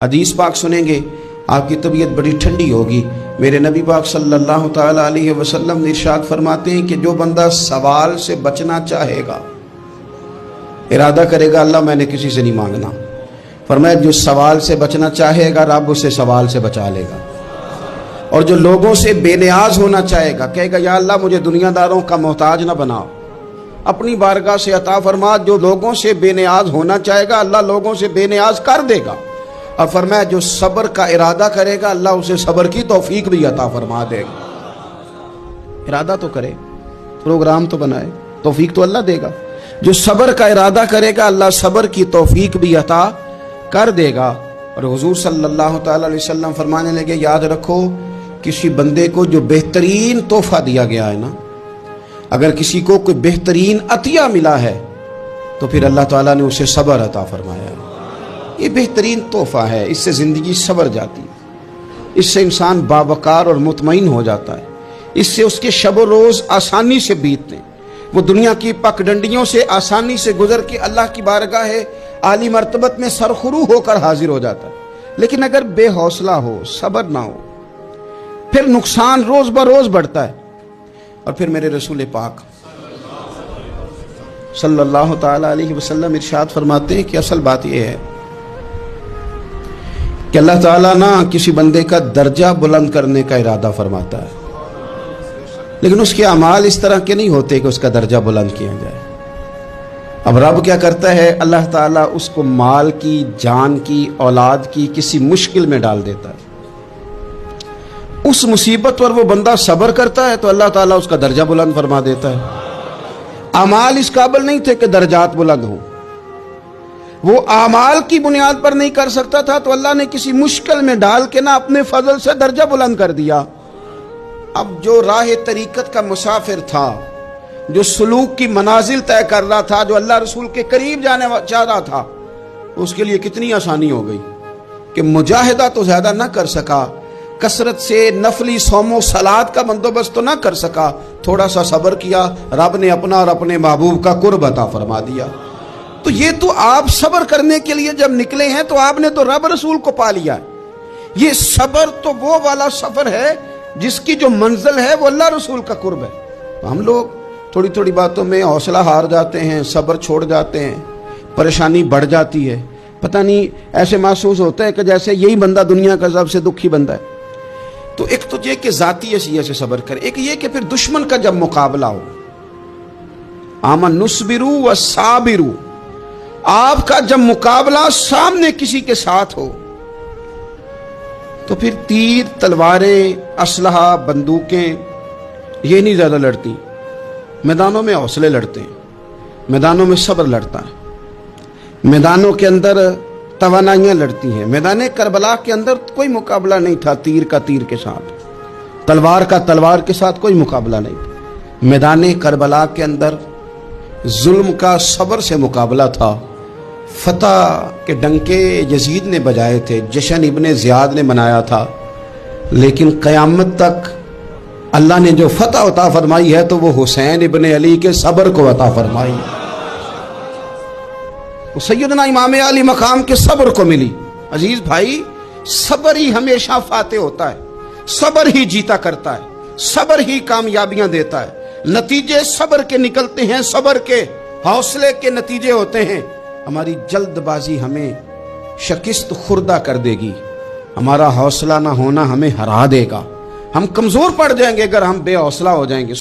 حدیث پاک سنیں گے آپ کی طبیعت بڑی ٹھنڈی ہوگی۔ میرے نبی پاک صلی اللہ تعالیٰ علیہ وسلم نے ارشاد فرماتے ہیں کہ جو بندہ سوال سے بچنا چاہے گا، ارادہ کرے گا اللہ میں نے کسی سے نہیں مانگنا، فرمایا جو سوال سے بچنا چاہے گا رب اسے سوال سے بچا لے گا، اور جو لوگوں سے بے نیاز ہونا چاہے گا کہے گا یا اللہ مجھے دنیا داروں کا محتاج نہ بناؤ، اپنی بارگاہ سے عطا فرما۔ جو لوگوں سے بے نیاز ہونا چاہے گا اللہ لوگوں سے بے نیاز کر دے گا، اور فرمایا جو صبر کا ارادہ کرے گا اللہ اسے صبر کی توفیق بھی عطا فرما دے گا۔ ارادہ تو کرے، پروگرام تو بنائے، توفیق تو اللہ دے گا۔ جو صبر کا ارادہ کرے گا اللہ صبر کی توفیق بھی عطا کر دے گا۔ اور حضور صلی اللہ تعالی علیہ وسلم فرمانے لگے یاد رکھو کسی بندے کو جو بہترین تحفہ دیا گیا ہے نا، اگر کسی کو کوئی بہترین عطیہ ملا ہے تو پھر اللہ تعالیٰ نے اسے صبر عطا فرمایا ہے۔ یہ بہترین تحفہ ہے، اس سے زندگی سنور جاتی ہے، اس سے انسان باوقار اور مطمئن ہو جاتا ہے، اس سے اس کے شب و روز آسانی سے بیتتے ہیں، وہ دنیا کی پک ڈنڈیوں سے آسانی سے گزر کے اللہ کی بارگاہ عالی مرتبت میں سرخرو ہو کر حاضر ہو جاتا ہے۔ لیکن اگر بے حوصلہ ہو، صبر نہ ہو، پھر نقصان روز بروز بڑھتا ہے۔ اور پھر میرے رسول پاک صلی اللہ تعالی علیہ وسلم ارشاد فرماتے ہیں کہ اصل بات یہ ہے کہ اللہ تعالیٰ نہ کسی بندے کا درجہ بلند کرنے کا ارادہ فرماتا ہے، لیکن اس کے اعمال اس طرح کے نہیں ہوتے کہ اس کا درجہ بلند کیا جائے۔ اب رب کیا کرتا ہے، اللہ تعالیٰ اس کو مال کی، جان کی، اولاد کی کسی مشکل میں ڈال دیتا ہے، اس مصیبت پر وہ بندہ صبر کرتا ہے تو اللہ تعالیٰ اس کا درجہ بلند فرما دیتا ہے۔ اعمال اس قابل نہیں تھے کہ درجات بلند ہوں، وہ اعمال کی بنیاد پر نہیں کر سکتا تھا تو اللہ نے کسی مشکل میں ڈال کے نا اپنے فضل سے درجہ بلند کر دیا۔ اب جو راہ طریقت کا مسافر تھا، جو سلوک کی منازل طے کر رہا تھا، جو اللہ رسول کے قریب جانے چاہ رہا تھا، اس کے لیے کتنی آسانی ہو گئی کہ مجاہدہ تو زیادہ نہ کر سکا، کثرت سے نفلی صوم و صلات کا بندوبست تو نہ کر سکا، تھوڑا سا صبر کیا، رب نے اپنا اور اپنے محبوب کا قرب عطا فرما دیا۔ تو یہ تو آپ صبر کرنے کے لیے جب نکلے ہیں تو آپ نے تو رب رسول کو پا لیا ہے۔ یہ صبر تو وہ والا سفر ہے جس کی جو منزل ہے وہ اللہ رسول کا قرب ہے۔ تو ہم لوگ تھوڑی تھوڑی باتوں میں حوصلہ ہار جاتے ہیں، صبر چھوڑ جاتے ہیں، پریشانی بڑھ جاتی ہے، پتہ نہیں ایسے محسوس ہوتا ہے کہ جیسے یہی بندہ دنیا کا سب سے دکھی بندہ ہے۔ تو ایک تو یہ کہ ذاتی اشیاء سے صبر کرے، ایک یہ کہ پھر دشمن کا جب مقابلہ ہو، آمن نصبرو و صابرو، آپ کا جب مقابلہ سامنے کسی کے ساتھ ہو تو پھر تیر، تلواریں، اسلحہ، بندوقیں یہ نہیں زیادہ لڑتی، میدانوں میں حوصلے لڑتے ہیں، میدانوں میں صبر لڑتا ہے، میدانوں کے اندر توانائیاں لڑتی ہیں۔ میدان کربلا کے اندر کوئی مقابلہ نہیں تھا تیر کا تیر کے ساتھ، تلوار کا تلوار کے ساتھ کوئی مقابلہ نہیں تھا۔ میدان کربلا کے اندر ظلم کا صبر سے مقابلہ تھا۔ فتح کے ڈنکے یزید نے بجائے تھے، جشن ابن زیاد نے منایا تھا، لیکن قیامت تک اللہ نے جو فتح عطا فرمائی ہے تو وہ حسین ابن علی کے صبر کو عطا فرمائی ہے، وہ سیدنا امام علی مقام کے صبر کو ملی۔ عزیز بھائی، صبر ہی ہمیشہ فاتح ہوتا ہے، صبر ہی جیتا کرتا ہے، صبر ہی کامیابیاں دیتا ہے، نتیجے صبر کے نکلتے ہیں، صبر کے حوصلے کے نتیجے ہوتے ہیں۔ ہماری جلد بازی ہمیں شکست خوردہ کر دے گی، ہمارا حوصلہ نہ ہونا ہمیں ہرا دے گا، ہم کمزور پڑ جائیں گے اگر ہم بے حوصلہ ہو جائیں گے۔